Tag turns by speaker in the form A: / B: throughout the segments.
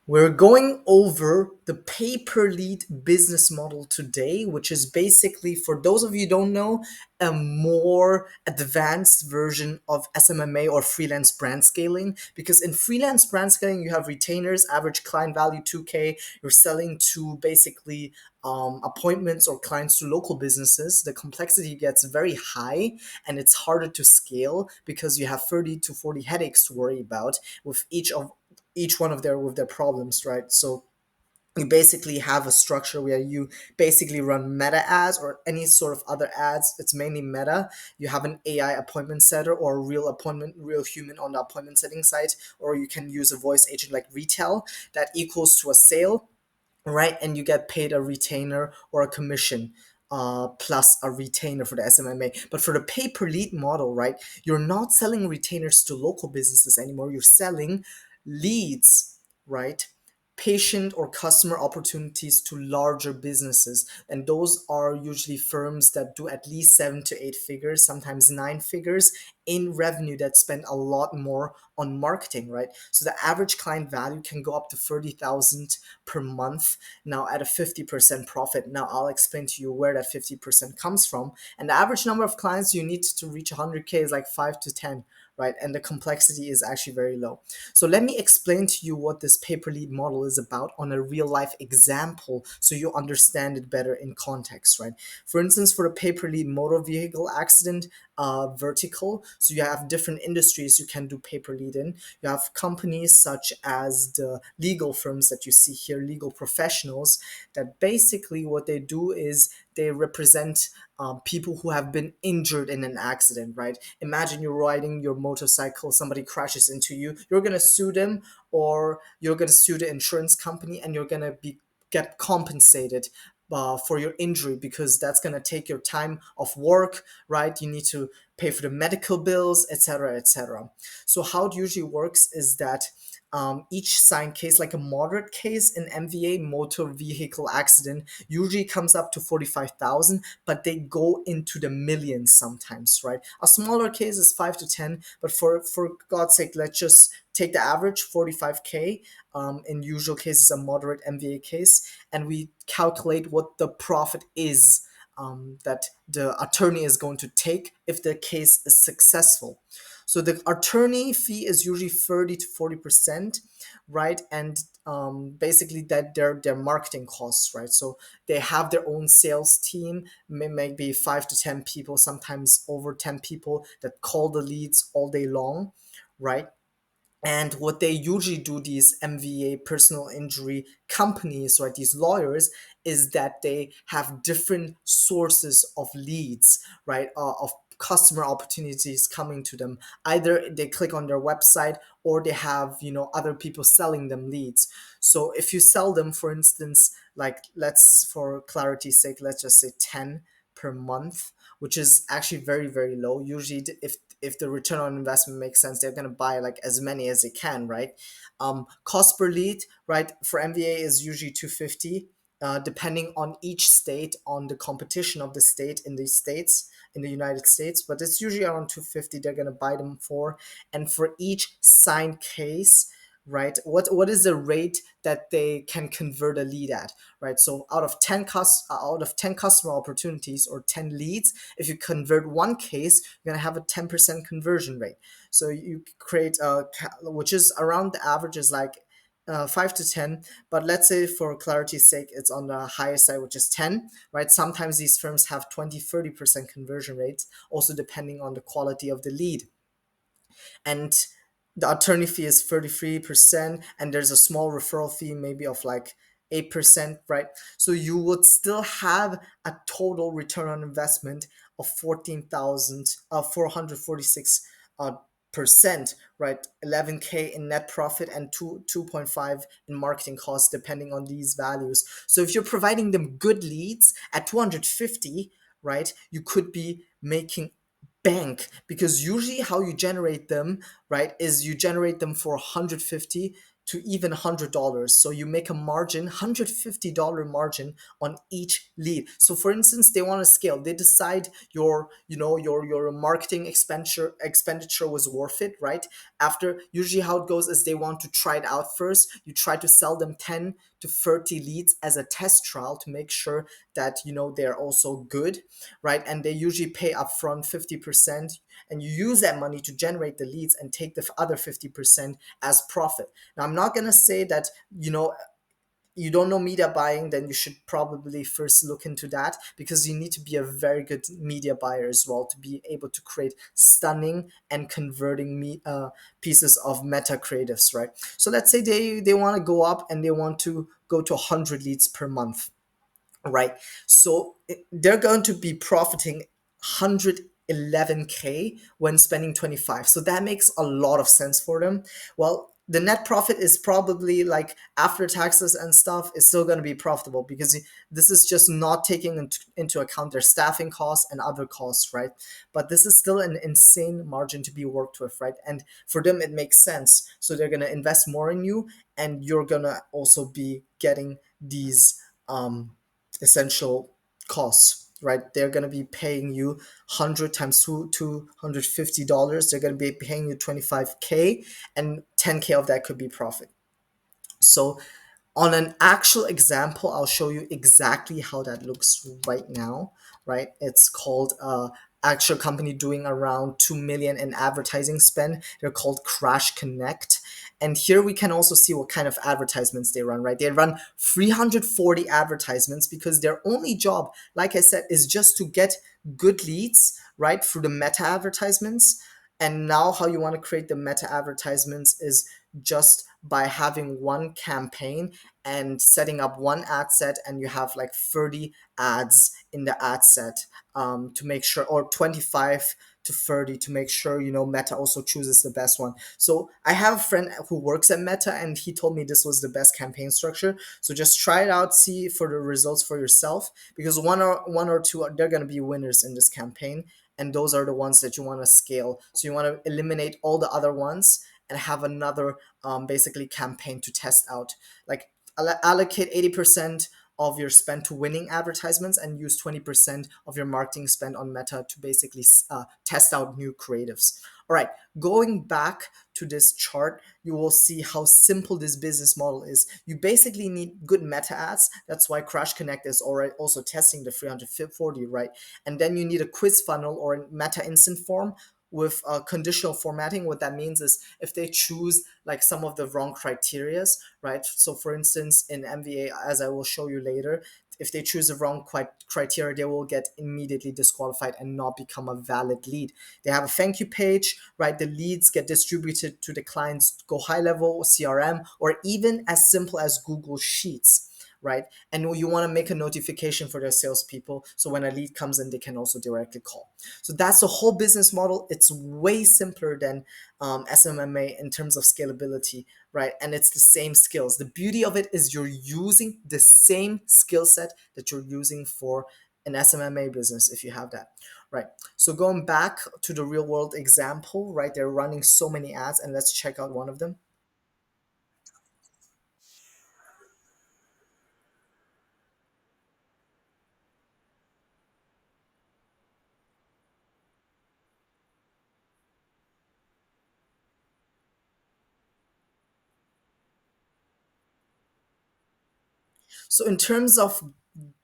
A: We're going over the pay per lead business model today, which is basically, for those of you who don't know, a more advanced version of SMMA or freelance brand scaling. Because in freelance brand scaling, you have retainers, average client value 2K. You're selling to basically appointments or clients to local businesses. The complexity gets very high and it's harder to scale because you have 30 to 40 headaches to worry about with each one of their with their problems, right? So you basically have a structure where you basically run meta ads or any sort of other ads. It's mainly meta. You have an AI appointment setter or a real human on the appointment setting site, or you can use a voice agent like retail that equals to a sale, right? And you get paid a retainer or a commission plus a retainer for the SMMA. But for the pay per lead model, right, you're not selling retainers to local businesses anymore. You're selling leads, right? Patient or customer opportunities to larger businesses. And those are usually firms that do at least 7 to 8 figures, sometimes 9 figures in revenue, that spend a lot more on marketing, right? So the average client value can go up to 30,000 per month now at a 50% profit. Now I'll explain to you where that 50% comes from. And the average number of clients you need to reach 100K is like 5 to 10, right? And the complexity is actually very low. So let me explain to you what this pay per lead model is about on a real life example so you understand it better in context, right? For instance, for a pay per lead motor vehicle accident vertical, so you have different industries you can do pay per lead in. You have companies such as the legal firms that you see here, legal professionals, that basically what they do is they represent people who have been injured in an accident, right? Imagine you're riding your motorcycle, somebody crashes into you, you're gonna sue them, or you're gonna sue the insurance company, and you're gonna be get compensated for your injury, because that's going to take your time off work, right? You need to pay for the medical bills, etc., etc. So how it usually works is that each signed case, like a moderate case in MVA, motor vehicle accident, usually comes up to 45,000, but they go into the millions sometimes, right? A smaller case is 5 to 10, but for God's sake, let's just take the average 45K in usual cases, a moderate MVA case, and we calculate what the profit is that the attorney is going to take if the case is successful. So the attorney fee is usually 30 to 40%, right? And basically that their marketing costs, right? So they have their own sales team, maybe 5 to 10 people, sometimes over 10 people, that call the leads all day long, right? And what they usually do, these MVA personal injury companies, right, these lawyers, is that they have different sources of leads, right, of customer opportunities coming to them. Either they click on their website, or they have, other people selling them leads. So if you sell them, for instance, like, let's, for clarity's sake, let's just say 10 per month, which is actually very, very low. Usually, if the return on investment makes sense, they're going to buy like as many as they can, right? Cost per lead, right, for MVA is usually 250, depending on each state, on the competition of the state in these states, in the United States, but it's usually around 250 they're going to buy them for. And for each signed case, right, what is the rate that they can convert a lead at, right? So out of 10 customer opportunities or 10 leads, if you convert one case, you're going to have a 10% conversion rate. So you create which is around, the average is like 5 to 10, but let's say for clarity's sake it's on the higher side, which is 10, right? Sometimes these firms have 20-30% conversion rates, also depending on the quality of the lead. And the attorney fee is 33%, and there's a small referral fee maybe of like 8%, right? So you would still have a total return on investment of 14,446 percent, right? 11K in net profit and 2.5 in marketing costs, depending on these values. So if you're providing them good leads at 250, right, you could be making bank, because usually how you generate them, right, is you generate them for 150 to even $100. So you make a margin, $150 margin on each lead. So for instance, they want to scale. They decide your marketing expenditure was worth it, right? After, usually how it goes is they want to try it out first. You try to sell them 10 to 30 leads as a test trial to make sure that they're also good, right? And they usually pay upfront 50%, and you use that money to generate the leads and take the other 50% as profit. Now, I'm not going to say that you don't know media buying, then you should probably first look into that, because you need to be a very good media buyer as well to be able to create stunning and converting pieces of meta creatives, right? So let's say they want to go up and they want to go to 100 leads per month, right? So they're going to be profiting 111K when spending 25. So that makes a lot of sense for them. Well, the net profit is probably like after taxes and stuff is still going to be profitable, because this is just not taking into account their staffing costs and other costs, right? But this is still an insane margin to be worked with, right? And for them, it makes sense. So they're going to invest more in you, and you're going to also be getting these essential costs, right? They're going to be paying you 100 times $250. They're going to be paying you 25K, and 10K of that could be profit. So on an actual example, I'll show you exactly how that looks right now, right? It's called actual company doing around 2 million in advertising spend. They're called Crash Connect. And here we can also see what kind of advertisements they run, right? They run 340 advertisements, because their only job, like I said, is just to get good leads, right, through the meta advertisements. And now how you want to create the meta advertisements is just by having one campaign and setting up one ad set, and you have like 30 ads in the ad set, to make sure, or 25 to 30 to make sure Meta also chooses the best one. So I have a friend who works at Meta, and he told me this was the best campaign structure. So just try it out, see for the results for yourself, because one or two they're going to be winners in this campaign, and those are the ones that you want to scale. So you want to eliminate all the other ones and have another basically campaign to test out. Like allocate 80% of your spend to winning advertisements, and use 20% of your marketing spend on Meta to basically test out new creatives. All right, going back to this chart, you will see how simple this business model is. You basically need good meta ads. That's why Crash Connect is already also testing the 340, right? And then you need a quiz funnel or a meta instant form with conditional formatting. What that means is if they choose like some of the wrong criterias, right? So for instance, in MVA, as I will show you later, if they choose the wrong criteria, they will get immediately disqualified and not become a valid lead. They have a thank you page, right? The leads get distributed to the client's Go High Level CRM, or even as simple as Google Sheets, right? And you want to make a notification for their salespeople, so when a lead comes in, they can also directly call. So that's the whole business model. It's way simpler than SMMA in terms of scalability, right? And it's the same skills. The beauty of it is you're using the same skill set that you're using for an SMMA business if you have that, right? So going back to the real world example, right? They're running so many ads, and let's check out one of them. So in terms of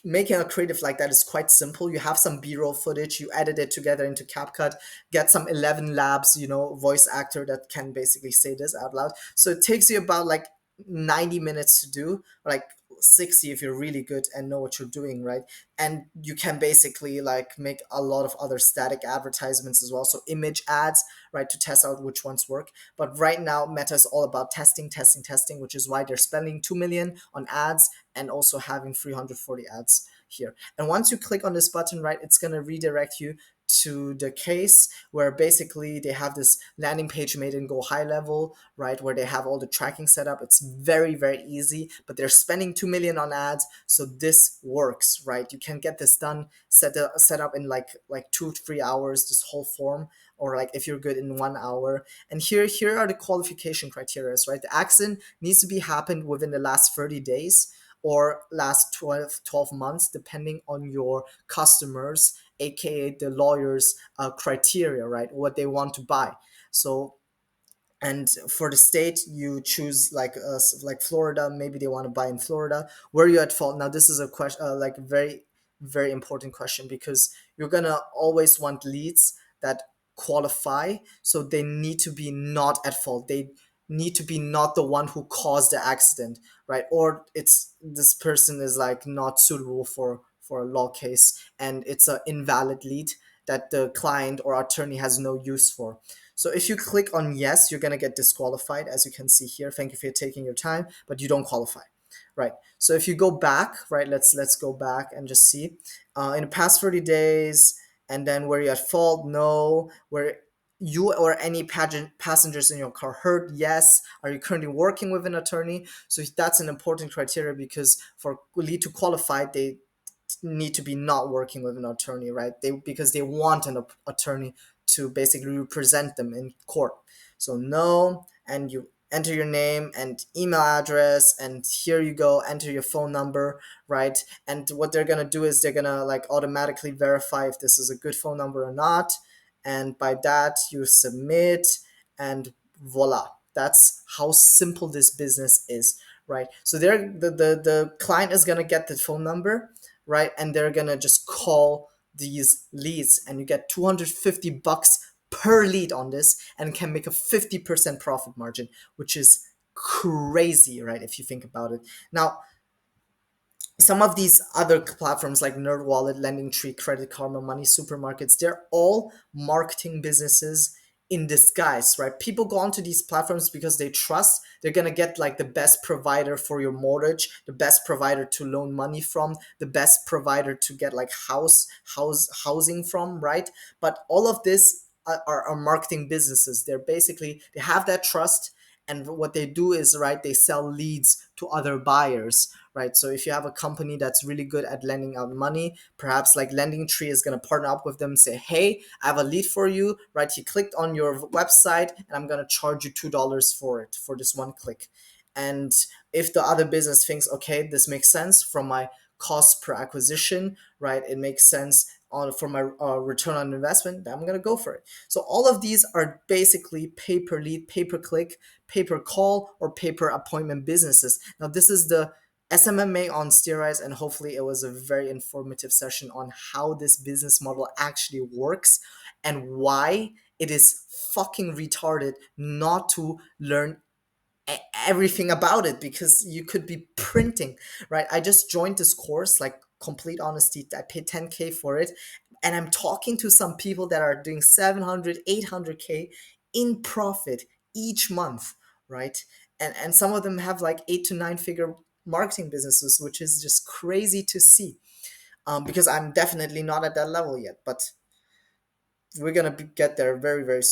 A: making a creative like that is quite simple. You have some B-roll footage, you edit it together into CapCut, get some 11 Labs, voice actor that can basically say this out loud. So it takes you about like 90 minutes to do, or like 60 if you're really good and know what you're doing, right? And you can basically like make a lot of other static advertisements as well. So image ads, right, to test out which ones work. But right now, Meta is all about testing, testing, testing, which is why they're spending 2 million on ads and also having 340 ads here. And once you click on this button, right, it's going to redirect you to the case where basically they have this landing page made in Go High Level, right, where they have all the tracking set up. It's very, very easy, but they're spending 2 million on ads. So this works, right? You can get this done, set up in like 2 to 3 hours, this whole form. or like if you're good in 1 hour. And here are the qualification criteria, right? The accident needs to be happened within the last 30 days or last 12 months, depending on your customers, aka the lawyers criteria, right? What they want to buy. So, and for the state you choose like Florida. Maybe they want to buy in Florida. Where are you at fault? Now this is a question, like very very important question, because you're gonna always want leads that qualify, so they need to be not at fault. They need to be not the one who caused the accident, right? Or it's this person is like not suitable for a law case, and it's an invalid lead that the client or attorney has no use for. So if you click on yes, you're going to get disqualified, as you can see here. Thank you for taking your time, but you don't qualify, right? So if you go back, right, let's go back and just see in the past 30 days, and then where you're at fault, no. Where you or any passengers in your car hurt, yes. Are you currently working with an attorney? So that's an important criteria, because for lead to qualify, they need to be not working with an attorney, right? They Because they want an attorney to basically represent them in court. So no, and you enter your name and email address, and here you go, enter your phone number, right? And what they're gonna do is they're gonna like automatically verify if this is a good phone number or not, and by that you submit, and voila, that's how simple this business is, right? So the client is gonna get the phone number, right? And they're gonna just call these leads, and you get $250 per lead on this, and can make a 50% profit margin, which is crazy, right? If you think about it. Now, some of these other platforms like NerdWallet, LendingTree, Credit Karma, Money Supermarkets, they're all marketing businesses in disguise, right? People go onto these platforms because they trust they're gonna get like the best provider for your mortgage, the best provider to loan money from, the best provider to get like housing from, right? But all of this are marketing businesses. They're basically, they have that trust, and what they do is, right, they sell leads to other buyers, right? So if you have a company that's really good at lending out money, perhaps like LendingTree is going to partner up with them and say, hey, I have a lead for you, right? He clicked on your website, and I'm going to charge you $2 for it, for this one click. And if the other business thinks, okay, this makes sense from my cost per acquisition, right? It makes sense for my return on investment, then I'm going to go for it. So all of these are basically pay per lead, pay per click, pay per call, or pay per appointment businesses. Now, this is the SMMA on steroids, and hopefully it was a very informative session on how this business model actually works, and why it is fucking retarded not to learn everything about it, because you could be printing, right? I just joined this course, like, complete honesty, I paid 10K for it, and I'm talking to some people that are doing 700, 800K in profit each month, right? And some of them have like 8 to 9 figure marketing businesses, which is just crazy to see, because I'm definitely not at that level yet, but we're gonna get there very very soon.